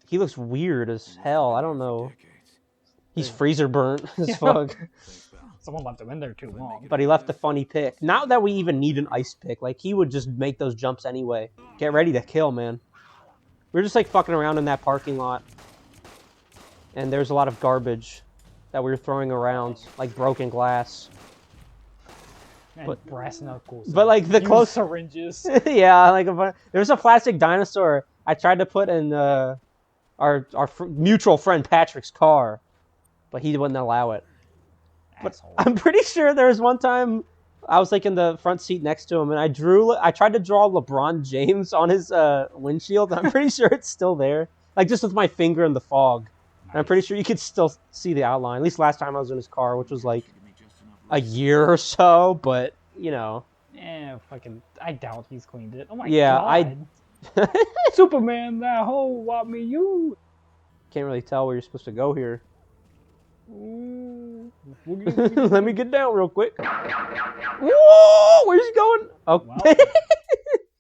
He looks weird as hell. I don't know. He's freezer burnt as fuck. Someone left him in there too long. But he left a funny pick. Not that we even need an ice pick. Like, he would just make those jumps anyway. Get ready to kill, man. We were just, like, fucking around in that parking lot. And there's a lot of garbage that we were throwing around. Like, broken glass. And brass knuckles. But, like, the close... syringes. Yeah, like, there was a plastic dinosaur I tried to put in our mutual friend Patrick's car. But he wouldn't allow it. But I'm pretty sure there was one time I was like in the front seat next to him, and I tried to draw LeBron James on his windshield. I'm pretty sure it's still there, like just with my finger in the fog. Nice. And I'm pretty sure you could still see the outline. At least last time I was in his car, which was like a year or so. But you know, yeah, fucking, I doubt he's cleaned it. Oh my god. Superman, that hoe want me you. Can't really tell where you're supposed to go here. Let me get down real quick. Whoa! Where's he going? Oh, well,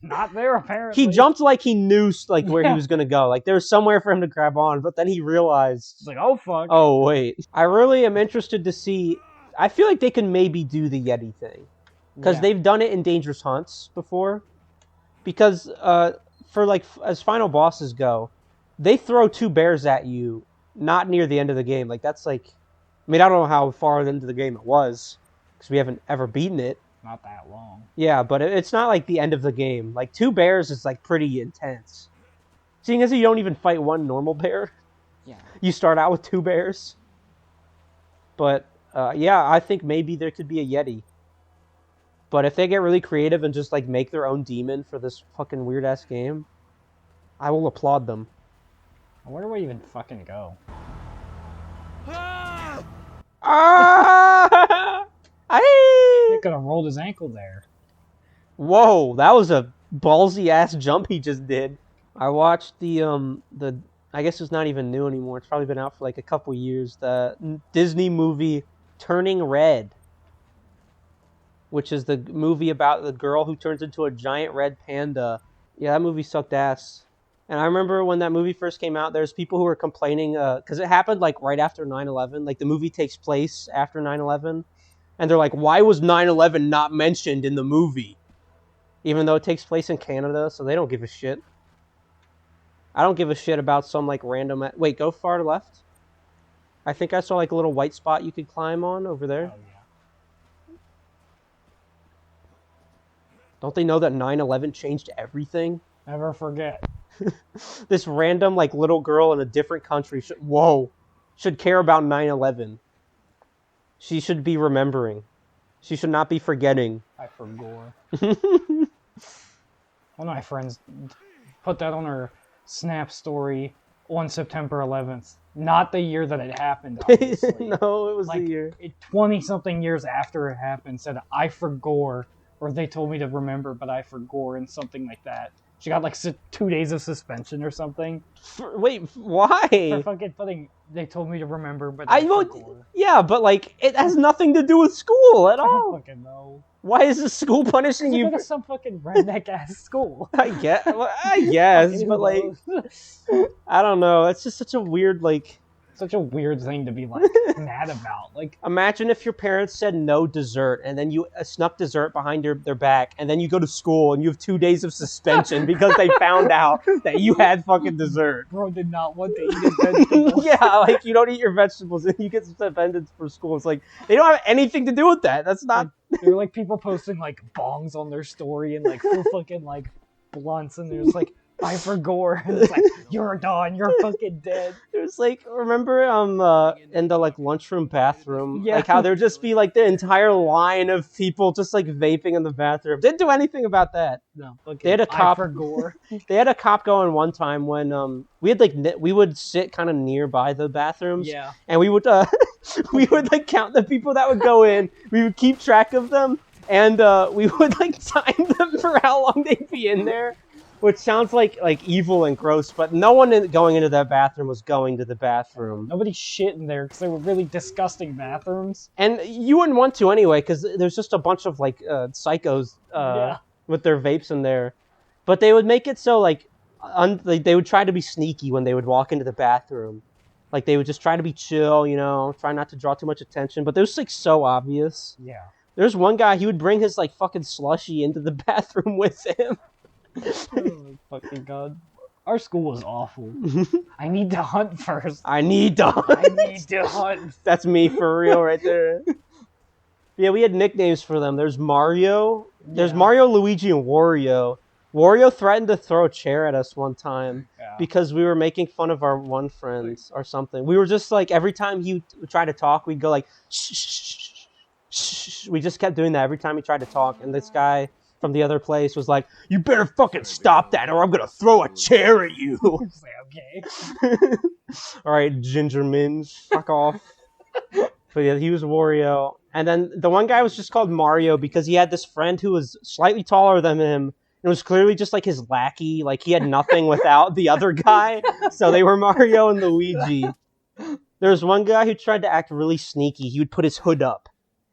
not there apparently. He jumped like he knew like where he was gonna go. Like there was somewhere for him to grab on, but then he realized. He's like, oh fuck. Oh wait. I really am interested to see. I feel like they can maybe do the Yeti thing because they've done it in Dangerous Hunts before. Because for like as final bosses go, they throw 2 bears at you, not near the end of the game. Like that's like. I mean, I don't know how far into the game it was, because we haven't ever beaten it. Not that long. Yeah, but it's not like the end of the game. Like, 2 bears is, like, pretty intense. Seeing as you don't even fight one normal bear. Yeah. You start out with 2 bears. But, yeah, I think maybe there could be a Yeti. But if they get really creative and just, like, make their own demon for this fucking weird-ass game, I will applaud them. Where do we even fucking go? Ah! He could have rolled his ankle there. Whoa, that was a ballsy ass jump he just did. I watched the I guess it's not even new anymore. It's probably been out for like a couple years. The Disney movie Turning Red, which is the movie about the girl who turns into a giant red panda. Yeah, that movie sucked ass. And I remember when that movie first came out, there's people who were complaining, because it happened like right after 9/11. Like the movie takes place after 9/11. And they're like, why was 9/11 not mentioned in the movie? Even though it takes place in Canada, so they don't give a shit. I don't give a shit about some like random... Wait, go far left. I think I saw like a little white spot you could climb on over there. Oh, yeah. Don't they know that 9/11 changed everything? Never forget. This random like little girl in a different country should care about 9/11. She should be remembering. She should not be forgetting. I forgot. One of my friends put that on her Snap story on September 11th. Not the year that it happened, obviously. No, it was like, the year. 20-something years after it happened, said, I forgot. Or they told me to remember, but I forgot, and something like that. She got like 2 days of suspension or something. Wait, why? For fucking putting. They told me to remember, but I forgot. Yeah, but like it has nothing to do with school at all. I don't fucking know. Why is the school punishing you? Because some fucking redneck ass school. I guess, but like, I don't know. It's just such a weird like. Such a weird thing to be like mad about. Like, imagine if your parents said no dessert, and then you snuck dessert behind their back, and then you go to school and you have 2 days of suspension because they found out that you had fucking dessert. Bro did not want to eat his vegetables. Yeah, like you don't eat your vegetables and you get suspended for school. It's like they don't have anything to do with that. That's not. There were like people posting like bongs on their story and like full fucking like blunts, and there's like. I forgot. It's like, you're done. You're fucking dead. It was like, remember in the like lunchroom bathroom, like how there'd just be like the entire line of people just like vaping in the bathroom. Didn't do anything about that. No. Okay. They had a cop. I forgot. They had a cop going one time when we had like we would sit kind of nearby the bathrooms. Yeah. And we would like count the people that would go in. We would keep track of them, and we would like time them for how long they'd be in there. Which sounds like evil and gross, but no one going into that bathroom was going to the bathroom. Nobody shit in there because they were really disgusting bathrooms. And you wouldn't want to anyway, because there's just a bunch of like psychos with their vapes in there. But they would make it so like like, they would try to be sneaky when they would walk into the bathroom. Like, they would just try to be chill, you know, try not to draw too much attention. But it was, like, so obvious. Yeah. There's one guy, he would bring his, like, fucking slushie into the bathroom with him. Oh my fucking god. Our school was awful. I need to hunt first. I need to hunt. I need to hunt. That's me for real right there. Yeah, we had nicknames for them. There's Mario. There's Mario, Luigi, and Wario. Wario threatened to throw a chair at us one time because we were making fun of our one friend or something. We were just like, every time he would try to talk, we'd go like, shh, shh, shh, shh. We just kept doing that every time he tried to talk. And this guy from the other place was like, you better fucking stop that or I'm going to throw a chair at you. Okay. All right, Ginger Minge, fuck off. But yeah, he was Wario. And then the one guy was just called Mario because he had this friend who was slightly taller than him. It was clearly just like his lackey. Like he had nothing without the other guy. So they were Mario and Luigi. There was one guy who tried to act really sneaky. He would put his hood up.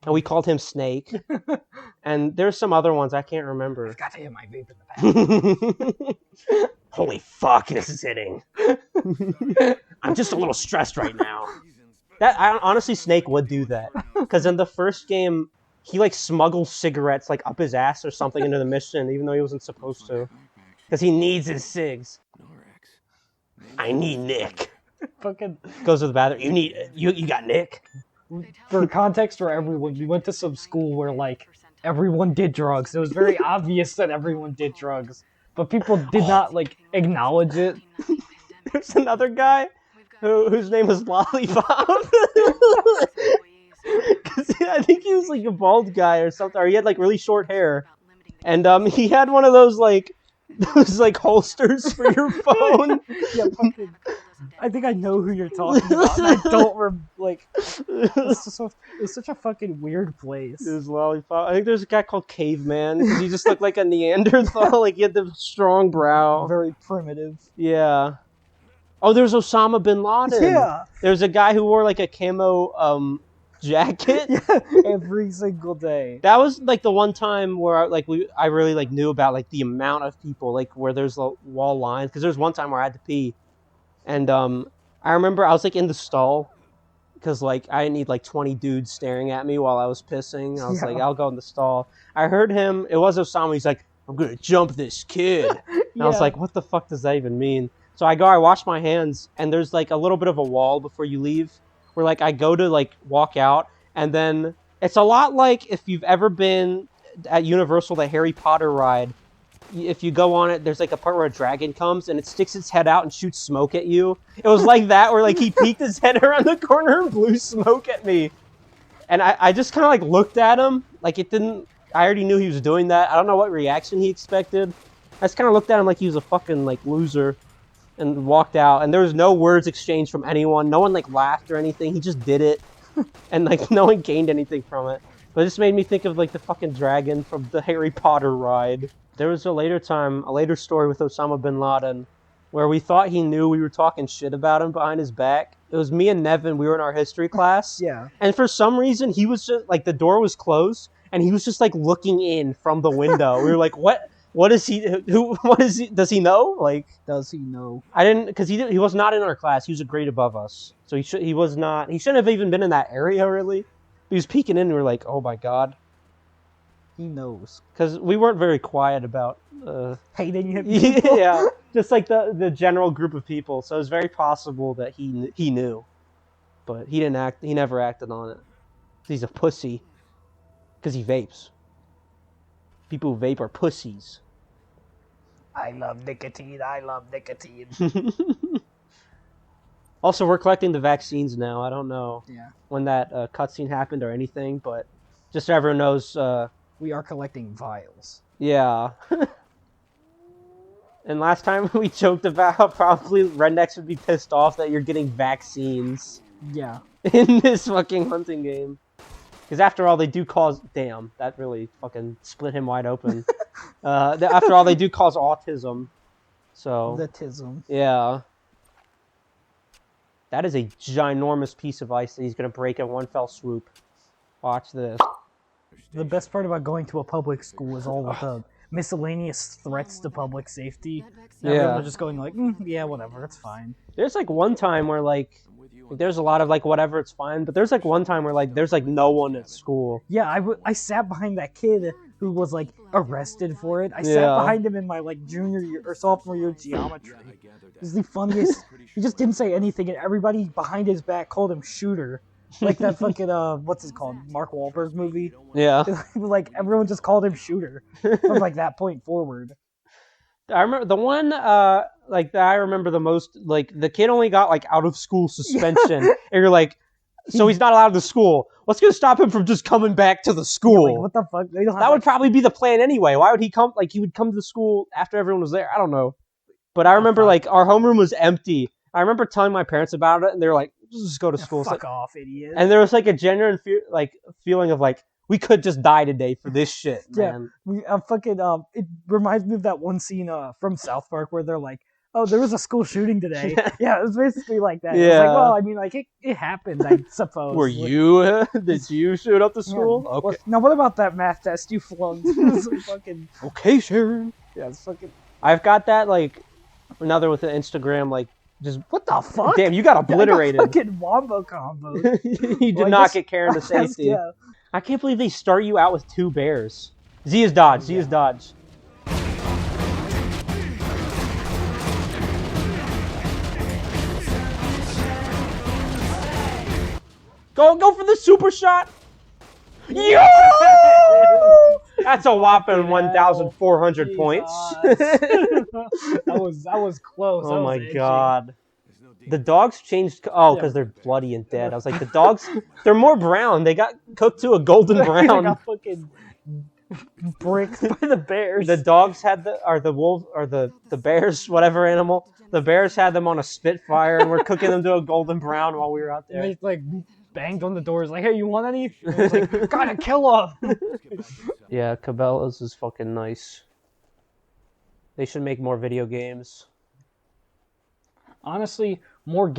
And we called him Snake. And there's some other ones I can't remember. I've got to hit my vape in the back. Holy fuck, this is hitting. I'm just a little stressed right now. Honestly, Snake would do that. Because in the first game, he like smuggles cigarettes like up his ass or something into the mission, even though he wasn't supposed to. Because he needs his cigs. I need Nick. Fucking goes to the bathroom. You got Nick? For context for everyone, we went to some school where like everyone did drugs. It was very obvious that everyone did drugs, but people did not like acknowledge it. There's another guy whose name was Lollipop. Because I think he was like a bald guy or something, or he had like really short hair, and he had one of those like holsters for your phone. Yeah, fucking. I think I know who you're talking about. And I don't it's such a fucking weird place. It was Lollipop. I think there's a guy called Caveman because he just looked like a Neanderthal. Like he had the strong brow. Very primitive. Yeah. Oh, there's Osama bin Laden. Yeah. There's a guy who wore like a camo jacket. Yeah, every single day. That was like the one time where I really like knew about like the amount of people, like where there's wall lines, because there's one time where I had to pee, and I remember I was like in the stall because like I need like 20 dudes staring at me while I was pissing. I was like, I'll go in the stall. I heard him. It was Osama. He's like, I'm gonna jump this kid. And I was like, what the fuck does that even mean? So I wash my hands, and there's like a little bit of a wall before you leave, where like I go to like walk out, and then it's a lot like if you've ever been at Universal, the Harry Potter ride. If you go on it, there's like a part where a dragon comes and it sticks its head out and shoots smoke at you. It was like that, where like he peeked his head around the corner and blew smoke at me. And I just kind of like looked at him, like it didn't, I already knew he was doing that. I don't know what reaction he expected. I just kind of looked at him like he was a fucking like loser and walked out. And there was no words exchanged from anyone. No one like laughed or anything. He just did it. And like no one gained anything from it. But it just made me think of like the fucking dragon from the Harry Potter ride. There was a later story with Osama bin Laden where we thought he knew we were talking shit about him behind his back. It was me and Nevin. We were in our history class. Yeah. And for some reason, he was just like, the door was closed and he was just like looking in from the window. We were like, what? What is he? What is he? Does he know? Like, does he know? I didn't, because he was not in our class. He was a grade above us, so he shouldn't have even been in that area really. He was peeking in, and we were like, oh my god, he knows, because we weren't very quiet about hating him. Yeah, just like the general group of people. So it was very possible that he knew, but he didn't act. He never acted on it. He's a pussy, because he vapes. People who vape are pussies. I love nicotine. Also, we're collecting the vaccines now. I don't know when that cutscene happened or anything, but just so everyone knows... we are collecting vials. Yeah. And last time we joked about how probably rednecks would be pissed off that you're getting vaccines. Yeah. In this fucking hunting game. Because after all, they do cause... Damn, that really fucking split him wide open. After all, they do cause autism. So... Autism. Yeah. That is a ginormous piece of ice that he's going to break in one fell swoop. Watch this. The best part about going to a public school is all of miscellaneous threats to public safety. Yeah. Everyone was just going like, yeah, whatever, it's fine. There's like one time where like there's a lot of like whatever, it's fine, but there's like one time where like there's like no one at school. Yeah, I sat behind that kid who was like arrested for it. I sat Yeah. behind him in my like junior year or sophomore year of geometry. It was the funniest. He just didn't say anything, and everybody behind his back called him Shooter, like that fucking what's it called, Mark Wahlberg movie. Yeah. Like everyone just called him Shooter from like that point forward. I remember the one like that I remember the most, like the kid only got like out of school suspension. And you're like, so he's not allowed to school. What's gonna stop him from just coming back to the school? Like, what the fuck? They don't have That would probably be the plan anyway. Why would he come? Like he would come to school after everyone was there. I don't know. But I remember like our homeroom was empty. I remember telling my parents about it, and they were like, "Just go to school." Fuck off, idiot. And there was like a genuine feeling of like we could just die today for this shit, man. Yeah, it reminds me of that one scene from South Park where they're like, "Oh, there was a school shooting today." Yeah, it was basically like that. Yeah. It was like, well, I mean, like it happened, I suppose. Were you? Did you shoot up the school? Yeah. Okay. Now, what about that math test you flunked? Fucking. Okay, Sharon. Yeah, it's fucking. I've got that like another with the Instagram like just what the fuck? Damn, you got obliterated. I got fucking wombo combo. You did not get Karen to safety. Yeah. I can't believe they start you out with 2 bears. Z is dodge. Z is dodge. Go for the super shot. Yo! That's a whopping 1,400 points. that was close. Oh my god. The dogs changed. Because they're bloody and dead. I was like, the dogs, they're more brown. They got cooked to a golden brown. They got fucking bricked by the bears. The dogs had the bears, whatever animal. The bears had them on a Spitfire, and we're cooking them to a golden brown while we were out there. They like banged on the doors, like, "Hey, you want any?" And I was like, "Gotta kill them." Yeah, Cabela's is fucking nice. They should make more video games. Honestly, more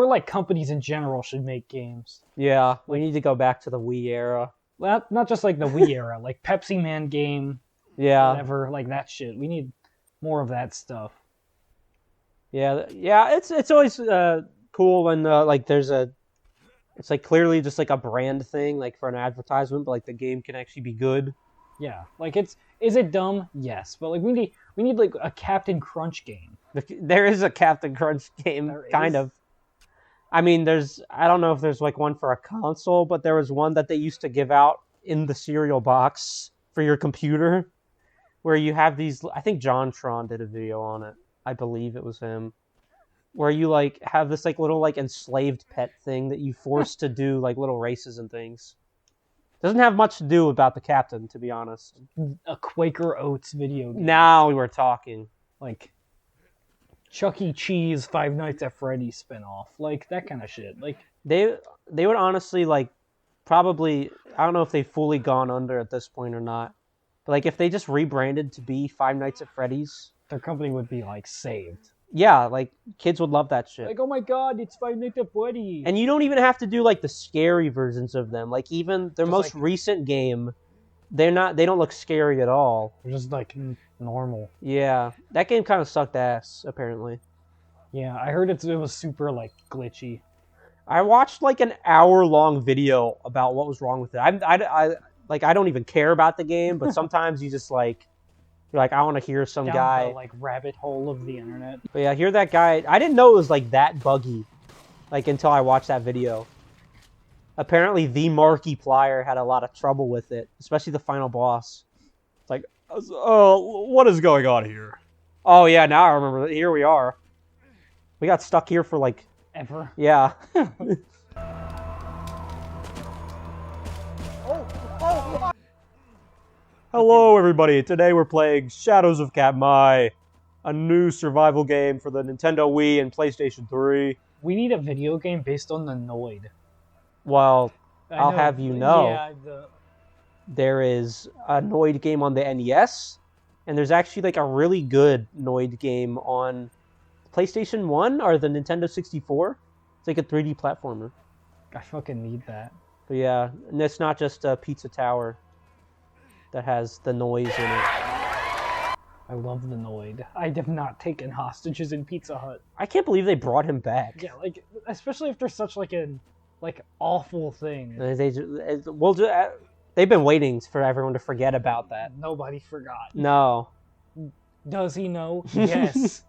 like companies in general should make games. Yeah, we need to go back to the Wii era. Not just like the Wii era, like Pepsi Man game. Yeah. Whatever, like that shit. We need more of that stuff. Yeah. It's always cool when like there's it's like clearly just like a brand thing, like for an advertisement, but like the game can actually be good. Yeah, like is it dumb? Yes, but like we need like a Captain Crunch game. There is a Captain Crunch game, kind of. I mean, I don't know if there's like one for a console, but there was one that they used to give out in the cereal box for your computer, where you have these. I think JonTron did a video on it. I believe it was him. Where you like have this like little like enslaved pet thing that you force to do like little races and things. Doesn't have much to do about the captain, to be honest. A Quaker Oats video game. Now we were talking. Like Chuck E. Cheese Five Nights at Freddy's spinoff. Like that kind of shit. Like they would honestly like probably, I don't know if they've fully gone under at this point or not. But like if they just rebranded to be Five Nights at Freddy's, their company would be like saved. Yeah, like kids would love that shit. Like, oh my god, it's Five Nights at Freddy's. And you don't even have to do like the scary versions of them. Like even their most recent game, they don't look scary at all. They're just like normal. Yeah, that game kind of sucked ass apparently. Yeah, I heard it was super like glitchy. I watched like an hour-long video about what was wrong with it. I don't even care about the game, but sometimes you just like. You're like, I want to hear some Down guy. the, like rabbit hole of the internet. But yeah, hear that guy. I didn't know it was like that buggy, like until I watched that video. Apparently, the Markiplier had a lot of trouble with it, especially the final boss. It's like, what is going on here? Oh yeah, now I remember. Here we are. We got stuck here for like ever. Yeah. Hello, everybody. Today we're playing Shadows of Katmai, a new survival game for the Nintendo Wii and PlayStation 3. We need a video game based on the Noid. Well, I'll have you know, yeah, there is a Noid game on the NES, and there's actually like a really good Noid game on PlayStation 1 or the Nintendo 64. It's like a 3D platformer. I fucking need that. But yeah, and it's not just a Pizza Tower that has the noise in it. I love the Noid. I have not taken hostages in Pizza Hut. I can't believe they brought him back. Yeah, like especially after such like an awful thing. They've been waiting for everyone to forget about that. Nobody forgot. No. Does he know? Yes.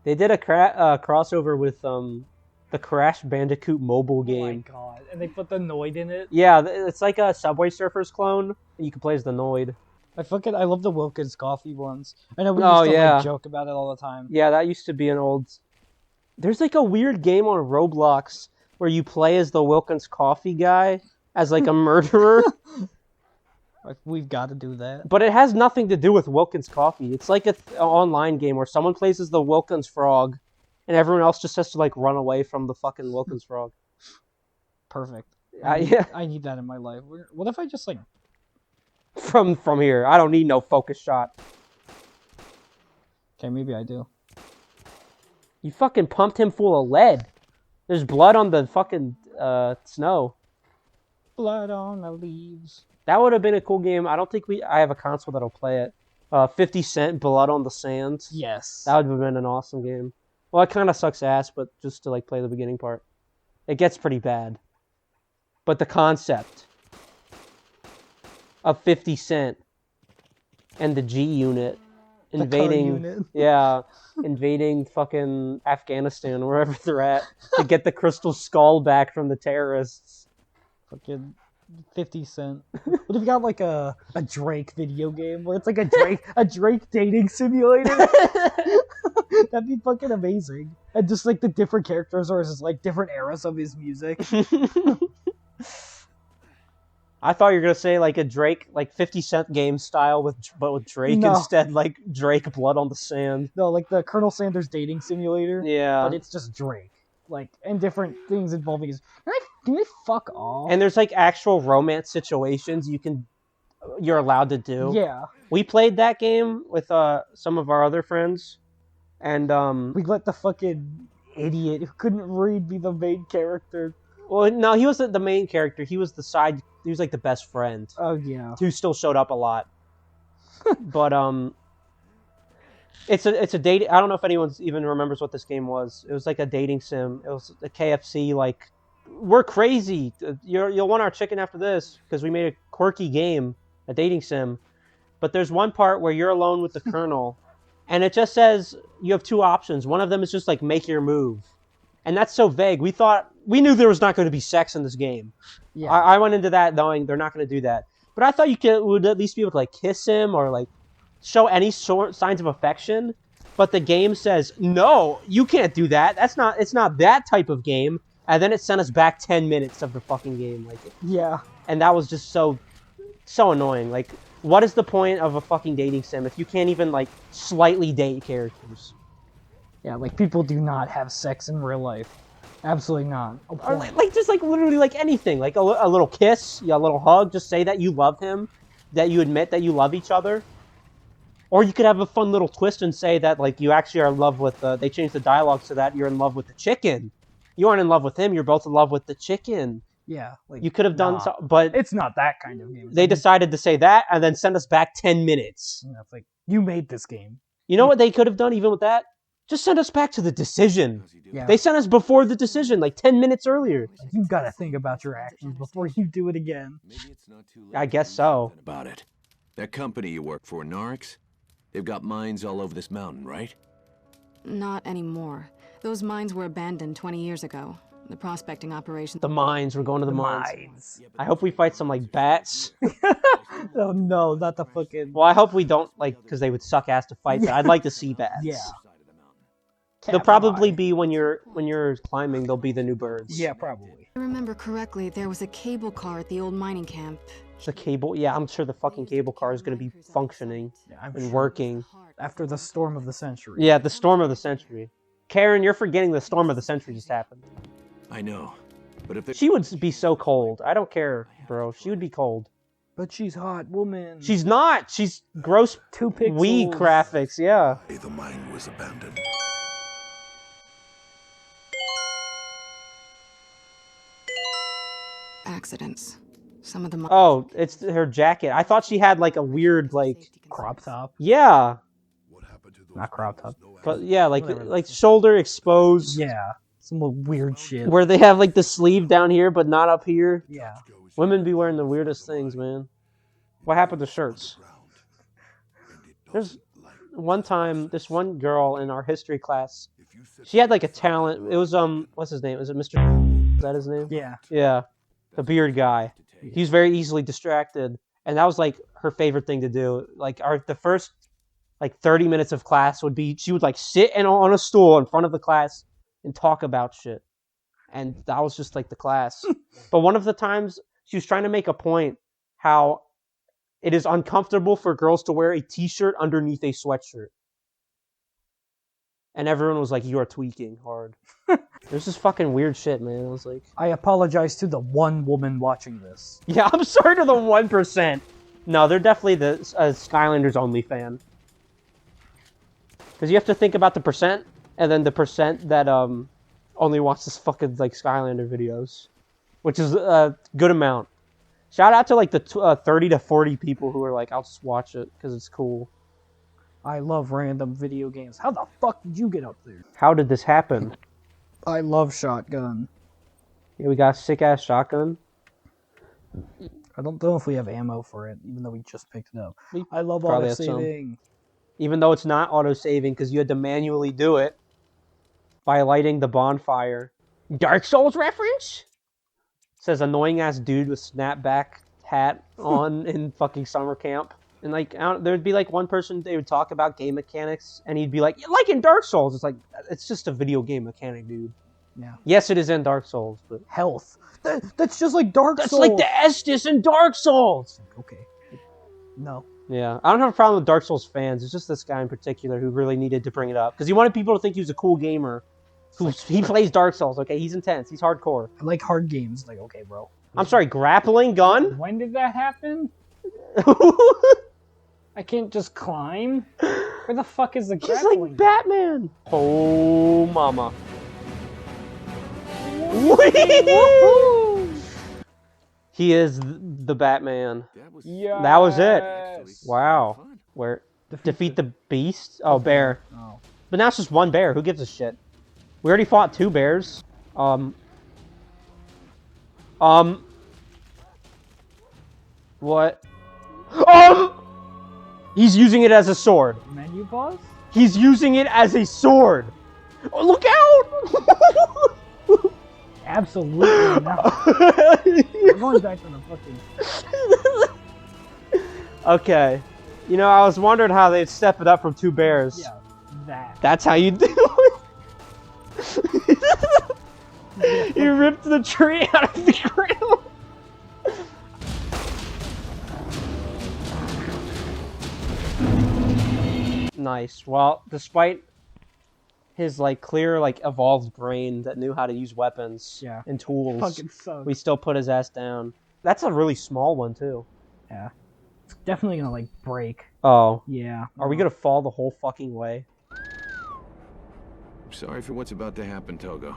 They did a crossover with the Crash Bandicoot mobile game. Oh my god! And they put the Noid in it. Yeah, it's like a Subway Surfers clone, and you can play as the Noid. I love the Wilkins coffee ones. I know we used to like joke about it all the time. Yeah, that used to be an old. There's like a weird game on Roblox where you play as the Wilkins coffee guy as like a murderer. Like, we've got to do that. But it has nothing to do with Wilkins Coffee. It's like an online game where someone plays as the Wilkins Frog, and everyone else just has to like run away from the fucking Wilkins Frog. Perfect. Yeah. I need that in my life. What if I just like... From here. I don't need no focus shot. Okay, maybe I do. You fucking pumped him full of lead. There's blood on the fucking snow. Blood on the leaves. That would have been a cool game. I don't think I have a console that'll play it. 50 Cent, Blood on the Sand. Yes. That would have been an awesome game. Well, it kind of sucks ass, but just to like play the beginning part. It gets pretty bad. But the concept of 50 Cent and the G Unit invading, invading fucking Afghanistan, wherever they're at, to get the Crystal Skull back from the terrorists. Fucking 50 Cent. What if you got like a Drake video game where it's like a Drake dating simulator? That'd be fucking amazing. And just like the different characters or just like different eras of his music. I thought you were gonna say like a Drake, like 50 Cent game style but with Drake instead, like Drake Blood on the Sand. No, like the Colonel Sanders dating simulator. Yeah. But it's just Drake. Like, and different things involving his... Can they fuck off? And there's like actual romance situations you're allowed to do. Yeah. We played that game with some of our other friends, and we let the fucking idiot who couldn't read be the main character. Well, no, he wasn't the main character. He was he was like the best friend. Oh yeah. Who still showed up a lot. But it's a date. I don't know if anyone even remembers what this game was. It was like a dating sim. It was a KFC like, we're crazy. You'll want our chicken after this because we made a quirky game, a dating sim. But there's one part where you're alone with the Colonel, and it just says you have two options. One of them is just like make your move, and that's so vague. We knew there was not going to be sex in this game. Yeah. I went into that knowing they're not going to do that. But I thought you would at least be able to like kiss him or like show any signs of affection. But the game says, no, you can't do that. It's not that type of game. And then it sent us back 10 minutes of the fucking game. Like, yeah. And that was just so annoying. Like, what is the point of a fucking dating sim if you can't even like slightly date characters? Yeah, like people do not have sex in real life. Absolutely not. Or like just like literally like anything, like a little kiss, a little hug. Just say that you love him, that you admit that you love each other. Or you could have a fun little twist and say that like you actually are in love with. They changed the dialogue so that you're in love with the chicken. You aren't in love with him. You're both in love with the chicken. Yeah, like you could have done, but it's not that kind of game. They decided to say that and then send us back 10 minutes. Yeah, it's like you made this game. You know what they could have done even with that? Just send us back to the decision. Yeah. They sent us before the decision, like 10 minutes earlier. You've got to think about your actions before you do it again. Maybe it's not too late. I guess so. About it. That company you work for, Narix, they've got mines all over this mountain, right? Not anymore. Those mines were abandoned 20 years ago. The prospecting operation. The mines. We're going to the mines. I hope we fight some like bats. Oh no, not the fucking. Well, I hope we don't because they would suck ass to fight. But I'd like to see bats. Yeah. They'll probably be when you're climbing. They'll be the new birds. Yeah, probably. If I remember correctly, there was a cable car at the old mining camp. The cable. Yeah, I'm sure the fucking cable car is going to be functioning and working after the storm of the century. Yeah, the storm of the century. Karen, you're forgetting the storm of the century just happened. I know, but if she would be so cold. I don't care, bro. She would be cold. But she's hot, woman. She's not. She's gross. 2 pixels. Wii graphics. Yeah. The mine was abandoned. Accidents. Some of the Oh, it's her jacket. I thought she had like a weird like Crop top. yeah, Not crop top. but yeah, like Whatever. like shoulder exposed. Yeah. Some weird shit. Where they have like the sleeve down here but not up here. Yeah. Women be wearing the weirdest things, man. What happened to shirts? There's one time, this one girl in our history class, she had like a talent. It was what's his name? Is it Mr. Is that his name? Yeah. Yeah, the beard guy. He's very easily distracted, and that was like her favorite thing to do. Like the first like 30 minutes of class would be she would like sit on a stool in front of the class and talk about shit, and that was just like the class. But one of the times she was trying to make a point how it is uncomfortable for girls to wear a t-shirt underneath a sweatshirt. And everyone was like, you are tweaking hard. There's just fucking weird shit, man. I was like... I apologize to the one woman watching this. Yeah, I'm sorry to the 1%. No, they're definitely the Skylanders only fan. Because you have to think about the percent, and then the percent that only watches fucking like Skylander videos. Which is a good amount. Shout out to like the 30 to 40 people who are like, I'll just watch it because it's cool. I love random video games. How the fuck did you get up there? How did this happen? I love shotgun. Yeah, we got a sick-ass shotgun. I don't know if we have ammo for it, even though we just picked it up. We I love probably auto have some. saving. Even though it's not auto-saving because you had to manually do it by lighting the bonfire. Dark Souls reference? Says annoying-ass dude with snapback hat on in fucking summer camp. And like, there'd be like one person, they would talk about game mechanics, and he'd be like in Dark Souls. It's like, it's just a video game mechanic, dude. Yeah. Yes, it is in Dark Souls, but... Health. That's just like Dark Souls. That's like the Estus in Dark Souls! Okay. No. Yeah, I don't have a problem with Dark Souls fans. It's just this guy in particular who really needed to bring it up. Because he wanted people to think he was a cool gamer. He plays Dark Souls, okay? He's intense. He's hardcore. I like hard games. Like, okay, bro. I'm sorry, grappling gun? When did that happen? I can't just climb? Where the fuck is the He's grappling? like Batman. Oh, mama. He is the Batman. That was it. Wow. Where? Defeat the beast? Oh, bear. Oh. But now it's just one bear. Who gives a shit? We already fought 2 bears. What? He's using it as a sword. Menu pause? He's using it as a sword. Oh, look out! Absolutely not. We're going back to the fucking... Okay. You know, I was wondering how they'd step it up from 2 bears. Yeah, that. That's how you do it. He ripped the tree out of the ground. Nice. Well, despite his like clear, like evolved brain that knew how to use weapons and tools, Fucking sucks. we still put his ass down. That's a really small one too. Yeah. It's definitely gonna, like, break. Oh. Yeah. Are we gonna fall the whole fucking way? I'm sorry for what's about to happen, Togo.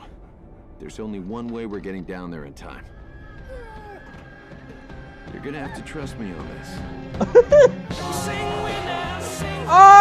There's only one way we're getting down there in time. You're gonna have to trust me on this. Oh!